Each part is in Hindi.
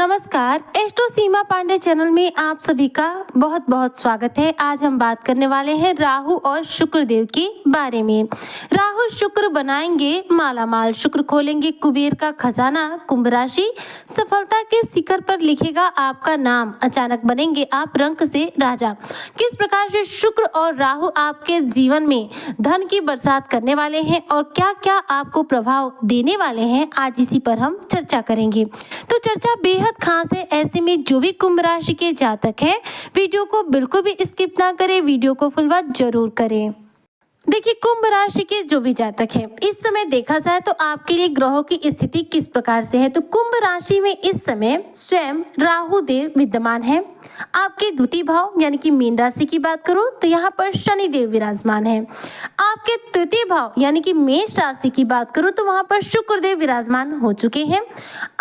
नमस्कार, एस्ट्रो सीमा पांडे चैनल में आप सभी का बहुत बहुत स्वागत है। आज हम बात करने वाले हैं राहु और शुक्र देव के बारे में। राहु शुक्र बनाएंगे मालामाल, शुक्र खोलेंगे कुबेर का खजाना। कुंभ राशि सफलता के शिखर पर लिखेगा आपका नाम, अचानक बनेंगे आप रंक से राजा। किस प्रकार से शुक्र और राहु आपके जीवन में धन की बरसात करने वाले हैं और क्या क्या आपको प्रभाव देने वाले हैं, आज इसी पर हम चर्चा करेंगे। तो चर्चा बेहद खास है, ऐसे में जो भी कुंभ राशि के जातक हैं वीडियो को बिल्कुल भी स्किप ना करें, वीडियो को फुल वॉच जरूर करें। देखिए, कुंभ राशि के जो भी जातक हैं इस समय देखा जाए तो आपके लिए ग्रहों की स्थिति किस प्रकार से है। तो कुंभ राशि में इस समय स्वयं राहु देव विद्यमान है। आपके द्वितीय भाव यानी कि मीन राशि की बात करूं तो यहाँ पर शनि देव विराजमान है। आपके तृतीय भाव यानी कि मेष राशि की बात करूं तो वहां पर शुक्र देव विराजमान हो चुके हैं।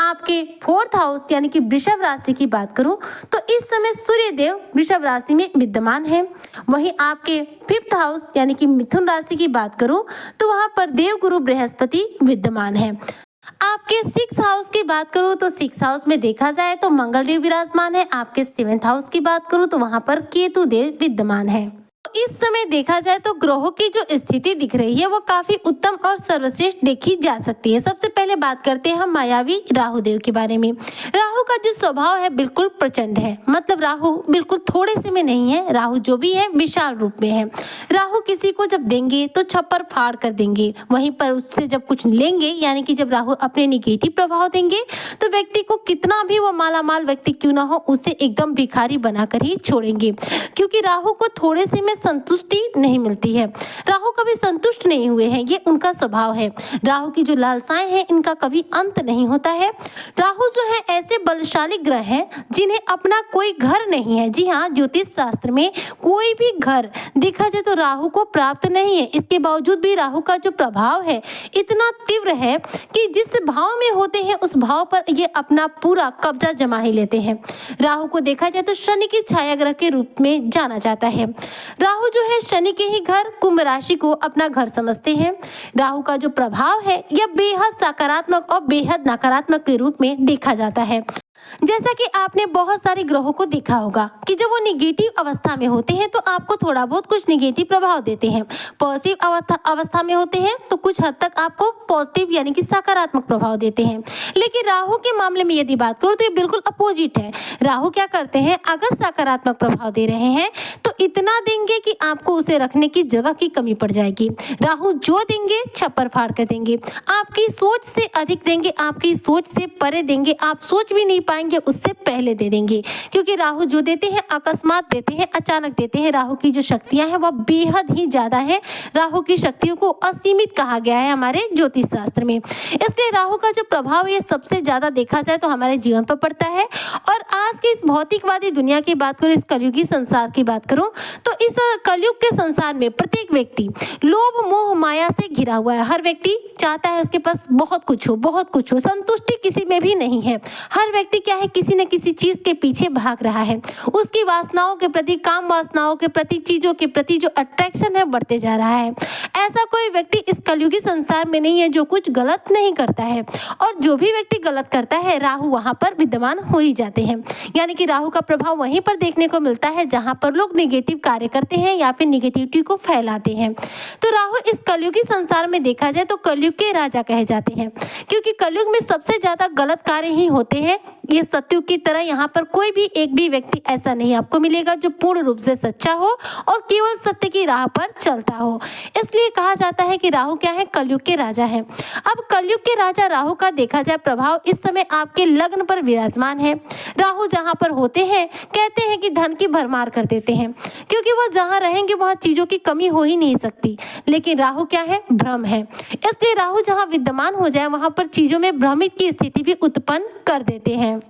आपके फोर्थ हाउस यानी कि वृषभ राशि की बात करूं तो इस समय सूर्य देव वृषभ राशि में विद्यमान है। वहीं आपके फिफ्थ हाउस यानी कि मिथुन राशि की बात करूं तो वहां पर देव गुरु बृहस्पति विद्यमान है। आपके सिक्स हाउस की बात करूं तो सिक्स हाउस में देखा जाए तो मंगल देव विराजमान है। आपके सेवेंथ हाउस की बात करूं तो वहां पर केतु देव विद्यमान है। इस समय देखा जाए तो ग्रहों की जो स्थिति दिख रही है वो काफी उत्तम और सर्वश्रेष्ठ देखी जा सकती है। सबसे पहले बात करते हैं हम मायावी राहु देव के बारे में। राहु का जो स्वभाव है बिल्कुल प्रचंड है, मतलब राहु बिल्कुल थोड़े से में नहीं है, राहु जो भी है विशाल रूप में है। राहु किसी को जब देंगे तो छप्पर फाड़ कर देंगे, वहीं पर उससे जब कुछ लेंगे यानी कि जब राहु अपने निगेटिव प्रभाव देंगे तो व्यक्ति को कितना भी वो मालामाल व्यक्ति क्यों ना हो उसे एकदम भिखारी बनाकर ही छोड़ेंगे, क्योंकि राहु को थोड़े से में संतुष्टि नहीं मिलती है। राहु कभी संतुष्ट नहीं हुए हैं, ये उनका स्वभाव है। राहु की जो लालसाएं हैं इनका कभी अंत नहीं होता है। राहु जो है ऐसे बलशाली ग्रह हैं जिन्हें अपना कोई घर नहीं है। जी हाँ, ज्योतिष शास्त्र में कोई भी घर देखा जाए तो राहु को प्राप्त नहीं है। इसके बावजूद भी राहु का जो प्रभाव है इतना तीव्र है कि जिस भाव में होते हैं उस भाव पर ये अपना पूरा कब्जा जमा ही लेते हैं। राहु को देखा जाए तो शनि की छाया ग्रह के रूप में जाना जाता है। राहु जो है शनि के ही घर कुंभ राशि को अपना घर समझते हैं। राहु का जो प्रभाव है यह बेहद सकारात्मक और बेहद नकारात्मक के रूप में देखा जाता है। जैसा कि आपने बहुत सारे ग्रहों को देखा होगा कि जब वो निगेटिव अवस्था में होते हैं तो आपको थोड़ा बहुत कुछ निगेटिव प्रभाव देते हैं। पॉजिटिव अवस्था में होते हैं तो कुछ हद तक आपको पॉजिटिव यानी कि सकारात्मक प्रभाव देते हैं। लेकिन राहु के मामले में यदि बात करूं तो ये बिल्कुल अपोजिट है। राहु क्या करते हैं, अगर सकारात्मक प्रभाव दे रहे हैं तो इतना देंगे कि आपको उसे रखने की जगह की कमी पड़ जाएगी। राहु जो देंगे छप्पर फाड़ कर देंगे, आपकी सोच से अधिक देंगे, आपकी सोच से परे देंगे, आप सोच भी नहीं पाएंगे उससे पहले दे देंगे। क्योंकि राहु जो देते हैं अकस्मात देते हैं, अचानक देते हैं। राहु की जो शक्तियां हैं वह बेहद ही ज्यादा है। राहु की शक्तियों को असीमित कहा गया है हमारे ज्योतिष शास्त्र में। इसलिए राहु का जो प्रभाव ये सबसे ज्यादा देखा जाए तो हमारे जीवन पर पड़ता है। और आज के इस भौतिकवादी दुनिया की बात करूं, इस कलयुगी संसार की बात करूं तो इस कलयुग के संसार में प्रत्येक व्यक्ति लोभ मोह माया से घिरा हुआ है। हर व्यक्ति चाहता है उसके पास बहुत कुछ हो, बहुत कुछ हो, संतुष्टि किसी में भी नहीं है। हर व्यक्ति क्या है, किसी न किसी चीज के पीछे भाग रहा है। उसकी वासनाओं के प्रति, काम वासनाओं के प्रति, चीजों के प्रति जो अट्रैक्शन है बढ़ते जा रहा है। ऐसा कोई व्यक्ति इस कलयुगी संसार में नहीं है जो कुछ गलत नहीं करता है, और जो भी व्यक्ति गलत करता है राहु वहां पर विद्यमान हो ही जाते हैं। यानी कि राहु का प्रभाव वहीं पर देखने को मिलता है जहां पर लोग निगेटिव कार्य करते हैं या फिर निगेटिविटी को फैलाते हैं। तो राहु इस कलयुगी संसार में देखा जाए तो कलयुग के राजा कहे जाते हैं, क्योंकि कलयुग में सबसे ज्यादा गलत कार्य ही होते हैं। ये सत्युग की तरह यहाँ पर कोई भी एक भी व्यक्ति ऐसा नहीं आपको मिलेगा जो पूर्ण रूप से सच्चा हो और केवल सत्य की राह पर चलता हो। इसलिए कहा जाता है कि राहु क्या है, कलयुग के राजा है। अब कलयुग के राजा राहु का देखा जाए प्रभाव इस समय आपके लग्न पर विराजमान है। राहु जहाँ पर होते हैं कहते हैं कि धन की भरमार कर देते हैं, क्योंकि वह जहाँ रहेंगे वहाँ चीजों की कमी हो ही नहीं सकती। लेकिन राहु क्या है, भ्रम है। इसलिए राहु जहाँ विद्यमान हो जाए वहां पर चीजों में भ्रमित की स्थिति भी उत्पन्न कर देते हैं।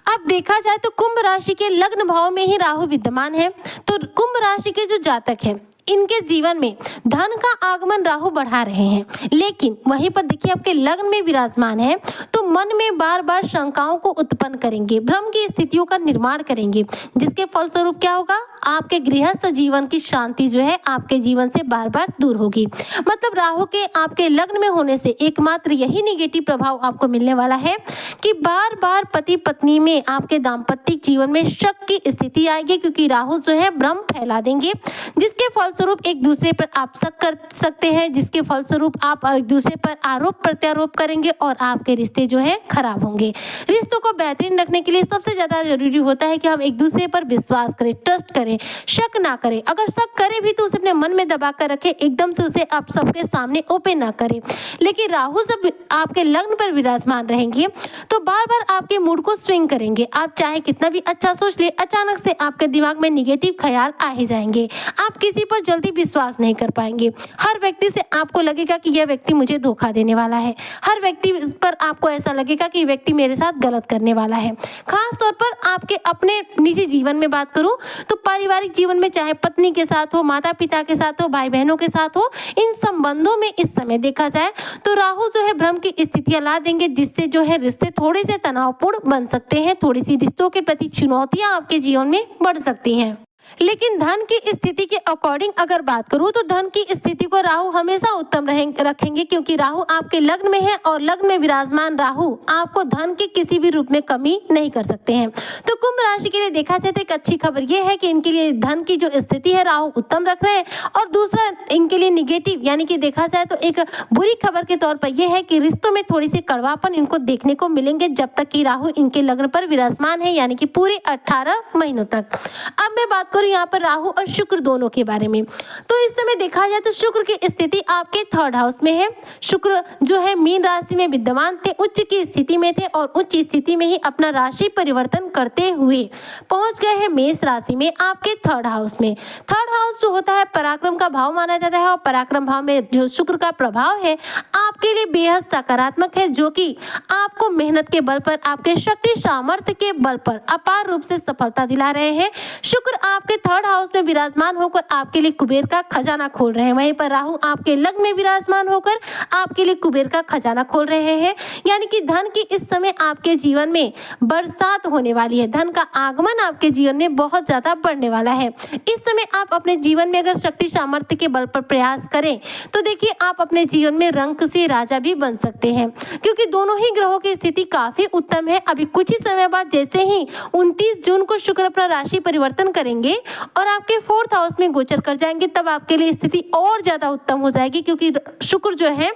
अब देखा जाए तो कुंभ राशि के लग्न भाव में ही राहु विद्यमान है। तो कुंभ राशि के जो जातक हैं इनके जीवन में धन का आगमन राहु बढ़ा रहे हैं, लेकिन वहीं पर देखिए आपके लग्न में विराजमान है तो मन में बार बार शंकाओं को उत्पन्न करेंगे, भ्रम की स्थितियों का निर्माण करेंगे, जिसके फलस्वरूप क्या होगा, आपके गृहस्थ जीवन की शांति जो है आपके जीवन से बार बार दूर होगी। मतलब राहु के आपके लग्न में होने से एकमात्र यही निगेटिव प्रभाव आपको मिलने वाला है कि बार बार पति पत्नी में आपके दाम्पत्य जीवन में शक की स्थिति आएगी, क्योंकि राहु जो है भ्रम फैला देंगे, जिसके फलस्वरूप एक दूसरे पर आप शक कर सकते हैं, जिसके फलस्वरूप आप एक दूसरे पर आरोप प्रत्यारोप करेंगे और आपके रिश्ते जो है खराब होंगे। रिश्तों को बेहतरीन रखने के लिए सबसे ज्यादा जरूरी होता है कि हम एक दूसरे पर विश्वास करें, ट्रस्ट करें, शक ना करें। अगर शक करें भी तो उसे अपने मन में दबा कर रखें, एकदम से उसे आप सबके सामने ओपन ना करें। लेकिन राहु जब आपके लग्न पर विराजमान रहेंगे तो बार बार आपके मूड को स्विंग करेंगे। आप चाहे कितना भी अच्छा सोच ले, अचानक से आपके दिमाग में निगेटिव ख्याल आ ही जाएंगे। आप किसी पर जल्दी विश्वास नहीं कर पाएंगे। हर व्यक्ति से आपको लगेगा कि यह व्यक्ति मुझे धोखा देने वाला है। हर व्यक्ति पर आपको ऐसा लगेगा कि व्यक्ति मेरे साथ गलत करने वाला है। खास तौर पर आपके अपने निजी जीवन में बात करूं तो पारिवारिक जीवन में, चाहे पत्नी के साथ हो, माता पिता के साथ हो, भाई बहनों के साथ हो, इन संबंधों में इस समय देखा जाए तो राहु जो है भ्रम की स्थितियां ला देंगे, जिससे जो है रिश्ते थोड़े से तनावपूर्ण बन सकते हैं। थोड़ी सी रिश्तों के प्रति चुनौतियां आपके जीवन में बढ़ सकती हैं। लेकिन धन की स्थिति के अकॉर्डिंग अगर बात करूं तो धन की स्थिति को राहु हमेशा उत्तम रखेंगे, क्योंकि राहु आपके लग्न में है और लग्न में विराजमान राहु आपको धन के किसी भी रूप में कमी नहीं कर सकते हैं। तो कुंभ राशि के लिए देखा जाए तो एक अच्छी खबर यह है कि इनके लिए धन की जो स्थिति है राहु उत्तम रख रहे हैं, और दूसरा इनके लिए निगेटिव यानी कि देखा जाए तो एक बुरी खबर के तौर पर यह है कि रिश्तों में थोड़ी सी कड़वापन इनको देखने को मिलेंगे जब तक कि राहु इनके लग्न पर विराजमान है, यानी कि पूरे 18 महीनों तक। अब मैं बात करूं यहाँ पर राहु और शुक्र दोनों के बारे में, तो इस समय देखा जाए तो शुक्र की स्थिति आपके 3rd हाउस में है। शुक्र जो है मीन राशि में विद्यमान थे, उच्च की स्थिति में थे और उच्च स्थिति में ही अपना राशि परिवर्तन करते हुए पहुंच गए हैं मेष राशि में आपके 3rd हाउस में। 3rd हाउस जो होता है पराक्रम का भाव माना जाता है, और पराक्रम भाव में जो शुक्र का प्रभाव है आपके लिए बेहद सकारात्मक है, जो कि आपको मेहनत के बल पर, आपके शक्ति सामर्थ्य के बल पर अपार रूप से सफलता दिला रहे हैं। शुक्र आपके 3rd हाउस में विराजमान होकर आपके लिए कुबेर का खजाना खोल रहे हैं। वहीं पर राहु आपके लग्न में विराजमान होकर आपके लिए कुबेर का खजाना खोल रहे हैं, यानी कि धन की इस समय आपके जीवन में बरसात होने वाली है। धन का आगमन आपके जीवन में बहुत ज्यादा बढ़ने वाला है। इस समय आप अपने जीवन में अगर शक्ति सामर्थ्य के बल पर प्रयास करें तो देखिए आप अपने जीवन में रंक से राजा भी बन सकते हैं, क्योंकि दोनों ही ग्रहों की स्थिति काफी उत्तम है। अभी कुछ ही समय बाद जैसे ही 29 जून को शुक्र अपना राशि परिवर्तन करेंगे और आपके 4th हाउस में गोचर कर जाएंगे, तब आपके लिए स्थिति और ज्यादा उत्तम हो जाएगी, क्योंकि शुक्र जो है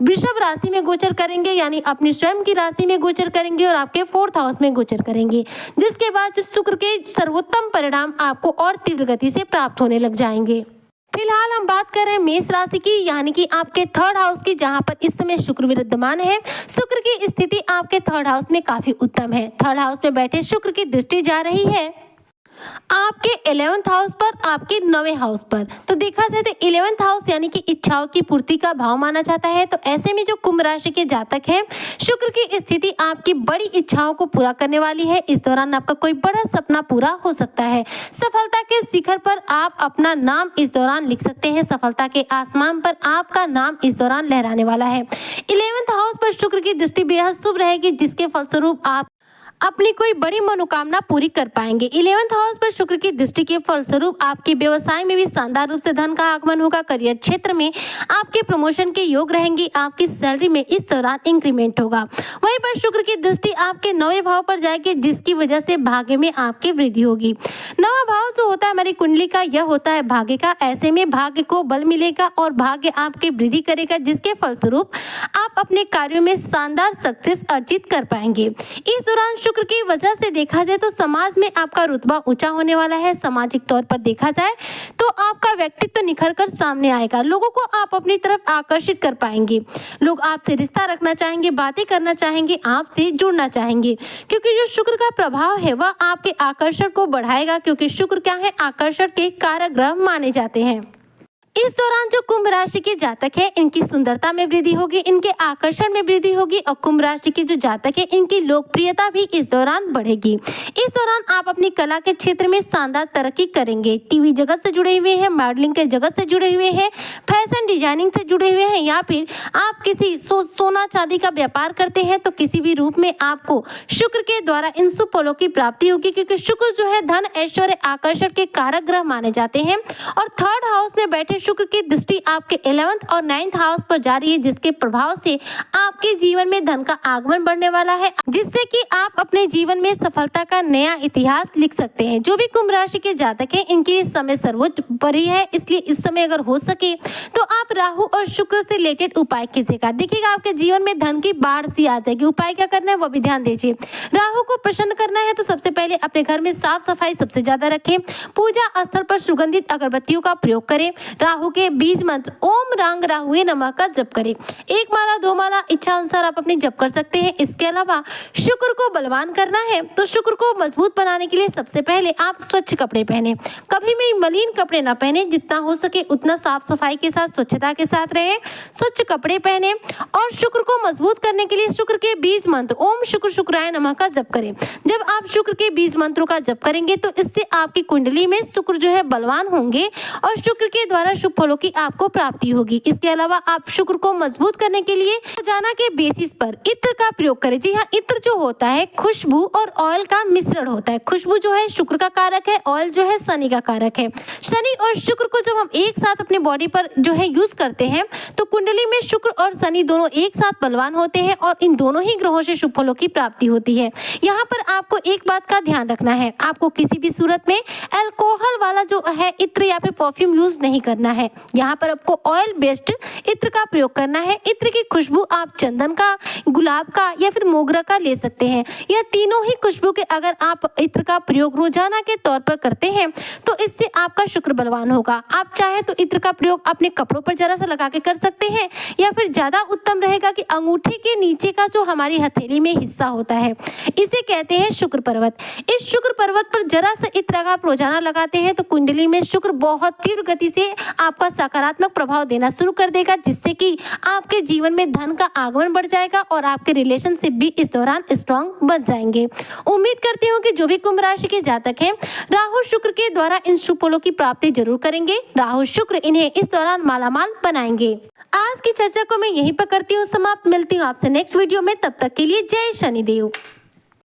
वृषभ राशि में गोचर करेंगे, यानी अपनी स्वयं की राशि में गोचर करेंगे और आपके 4th हाउस में गोचर करेंगे, जिसके बाद शुक्र के सर्वोत्तम परिणाम आपको और तीव्र गति से प्राप्त होने लग जाएंगे। फिलहाल हम बात कर रहे हैं मेष राशि की, यानी कि आपके 3rd हाउस की, जहां पर इस समय शुक्र विराजमान है। शुक्र की स्थिति आपके 3rd हाउस में काफी उत्तम है। 3rd हाउस में बैठे शुक्र की दृष्टि जा रही है आपके 11th हाउस पर, आपके 9वें हाउस पर। तो देखा जाए तो 11th हाउस यानी कि इच्छाओं की पूर्ति का भाव माना जाता है। तो ऐसे में जो कुंभ राशि के जातक हैं, शुक्र की स्थिति आपकी बड़ी इच्छाओं को पूरा करने वाली है। इस दौरान आपका कोई बड़ा सपना पूरा हो सकता है। सफलता के शिखर पर आप अपना नाम इस दौरान लिख सकते हैं। सफलता के आसमान पर आपका नाम इस दौरान लहराने वाला है। 11th हाउस पर शुक्र की दृष्टि बेहद शुभ रहेगी, जिसके फलस्वरूप आप अपनी कोई बड़ी मनोकामना पूरी कर पाएंगे। 11th हाउस पर शुक्र की दृष्टि के फलस्वरूप आपके व्यवसाय में भी शानदार रूप से धन का आगमन होगा। करियर क्षेत्र में आपके प्रमोशन के योग रहेंगे। आपकी सैलरी में इस दौरान इंक्रीमेंट होगा। वहीं पर शुक्र की दृष्टि आपके 9वें भाव पर जाएगी, जिसकी वजह से भाग्य में आपकी वृद्धि होगी। 9वां भाव जो होता है हमारी कुंडली का, यह होता है भाग्य का। ऐसे में भाग्य को बल मिलेगा और भाग्य आपकी वृद्धि करेगा, जिसके फलस्वरूप आप अपने कार्यों में शानदार सक्सेस अर्जित कर पाएंगे। इस दौरान शुक्र की वजह से देखा जाए तो समाज में आपका रुतबा ऊंचा होने वाला है। सामाजिक तौर पर देखा जाए तो आपका व्यक्तित्व निखर कर सामने आएगा। लोगों को आप अपनी तरफ आकर्षित कर पाएंगे। लोग आपसे रिश्ता रखना चाहेंगे, बातें करना चाहेंगे, आपसे जुड़ना चाहेंगे, क्योंकि जो शुक्र का प्रभाव है वह आपके आकर्षण को बढ़ाएगा, क्योंकि शुक्र क्या है, आकर्षण के कारक ग्रह माने जाते हैं। इस दौरान जो कुंभ राशि के जातक है इनकी सुंदरता में वृद्धि होगी, इनके आकर्षण में वृद्धि होगी और कुंभ राशि के जो जातक है इनकी लोकप्रियता भी इस दौरान बढ़ेगी। इस दौरान आप अपनी कला के क्षेत्र में शानदार तरक्की करेंगे। टीवी जगत से जुड़े हुए हैं, मॉडलिंग के जगत से जुड़े हुए हैं, फैशन डिजाइनिंग से जुड़े हुए हैं या फिर आप किसी सोना चांदी का व्यापार करते हैं तो किसी भी रूप में आपको शुक्र के द्वारा इन शुभ फलों की प्राप्ति होगी, क्योंकि शुक्र जो है धन, ऐश्वर्य, आकर्षण के कारक ग्रह माने जाते हैं और थर्ड हाउस में बैठे शुक्र की दृष्टि आपके 11th और 9th हाउस पर जा रही है, जिसके प्रभाव से आपके जीवन में धन का आगमन बढ़ने वाला है, जिससे कि आप अपने जीवन में सफलता का नया इतिहास लिख सकते हैं। जो भी कुंभ राशि के जातक हैं इनके लिए समय सर्वोपरि है, इसलिए इस समय अगर हो सके तो आप राहु और शुक्र से रिलेटेड उपाय कीजिएगा। देखिएगा आपके जीवन में धन की बाढ़ सी आ जाएगी। उपाय क्या करना है वो भी ध्यान दीजिए। राहु को प्रसन्न करना है तो सबसे पहले अपने घर में साफ सफाई सबसे ज्यादा रखें। पूजा स्थल पर सुगंधित अगरबत्तियों का प्रयोग करें। राहु के बीज मंत्र ओम रांग राहुए नमः का जप करें। 1 माला 2 माला इच्छा अनुसार आप अपने जप कर सकते हैं। इसके अलावा शुक्र को बलवान करना है तो शुक्र को मजबूत बनाने के लिए सबसे पहले आप स्वच्छ कपड़े पहने, कभी भी मलिन कपड़े ना पहने, जितना हो सके उतना साफ सफाई के साथ स्वच्छता के साथ रहे, स्वच्छ कपड़े पहने और शुक्र को मजबूत करने के लिए शुक्र के बीज मंत्र ओम शुक्र शुक्राय नमः का जप करें। जब आप शुक्र के बीज मंत्रों का जप करेंगे तो इससे आपकी कुंडली में शुक्र जो है बलवान होंगे और शुक्र के द्वारा शुभ फलों की आपको प्राप्ति होगी। इसके अलावा आप शुक्र को मजबूत करने के लिए रोजाना के बेसिस पर इत्र का प्रयोग करें। जी हाँ, इत्र जो होता है खुशबू और ऑयल का मिश्रण होता है। खुशबू जो है शुक्र का कारक है, ऑयल जो है शनि का कारक है। शनि और शुक्र को जब हम एक साथ अपने बॉडी पर जो है यूज करते हैं तो कुंडली में शुक्र और शनि दोनों एक साथ बलवान होते हैं और इन दोनों ही ग्रहों से शुभ फलों की प्राप्ति होती है। यहाँ पर आपको एक बात का ध्यान रखना है, आपको किसी भी सूरत में अल्कोहल वाला जो है इत्र या फिर परफ्यूम यूज नहीं करना है। यहाँ पर आपको ऑयल बेस्ड इत्र का प्रयोग करना है। इत्र की खुशबू आप चंदन का, गुलाब का या फिर मोगरा का ले सकते हैं। यह तीनों ही खुशबू के अगर आप इत्र का प्रयोग रोजाना के तौर पर करते हैं तो इससे आपका शुक्र बलवान होगा। आप चाहे तो इत्र का प्रयोग अपने कपड़ों पर जरा सा लगा के कर सकते हैं या फिर ज्यादा उत्तम रहेगा कि अंगूठे के नीचे का जो हमारी हथेली में हिस्सा होता है इसे कहते हैं शुक्र पर्वत। इस शुक्र पर्वत पर जरा सा इत्र का आप रोजाना लगाते हैं तो कुंडली में शुक्र बहुत तीव्र गति से आपका सकारात्मक प्रभाव देना शुरू कर देगा, जिससे कि आपके जीवन में धन का आगमन बढ़ जाएगा और आपके रिलेशनशिप भी इस दौरान स्ट्रॉन्ग बन जाएंगे। उम्मीद करती हूँ कि जो भी कुंभ राशि के जातक हैं राहु शुक्र के द्वारा इन शुभ फलों की प्राप्ति जरूर करेंगे। राहु शुक्र इन्हें इस दौरान मालामाल बनाएंगे। आज की चर्चा को मैं यहीं पर करती हूँ समाप्त। मिलती हूँ आपसे नेक्स्ट वीडियो में, तब तक के लिए जय शनिदेव।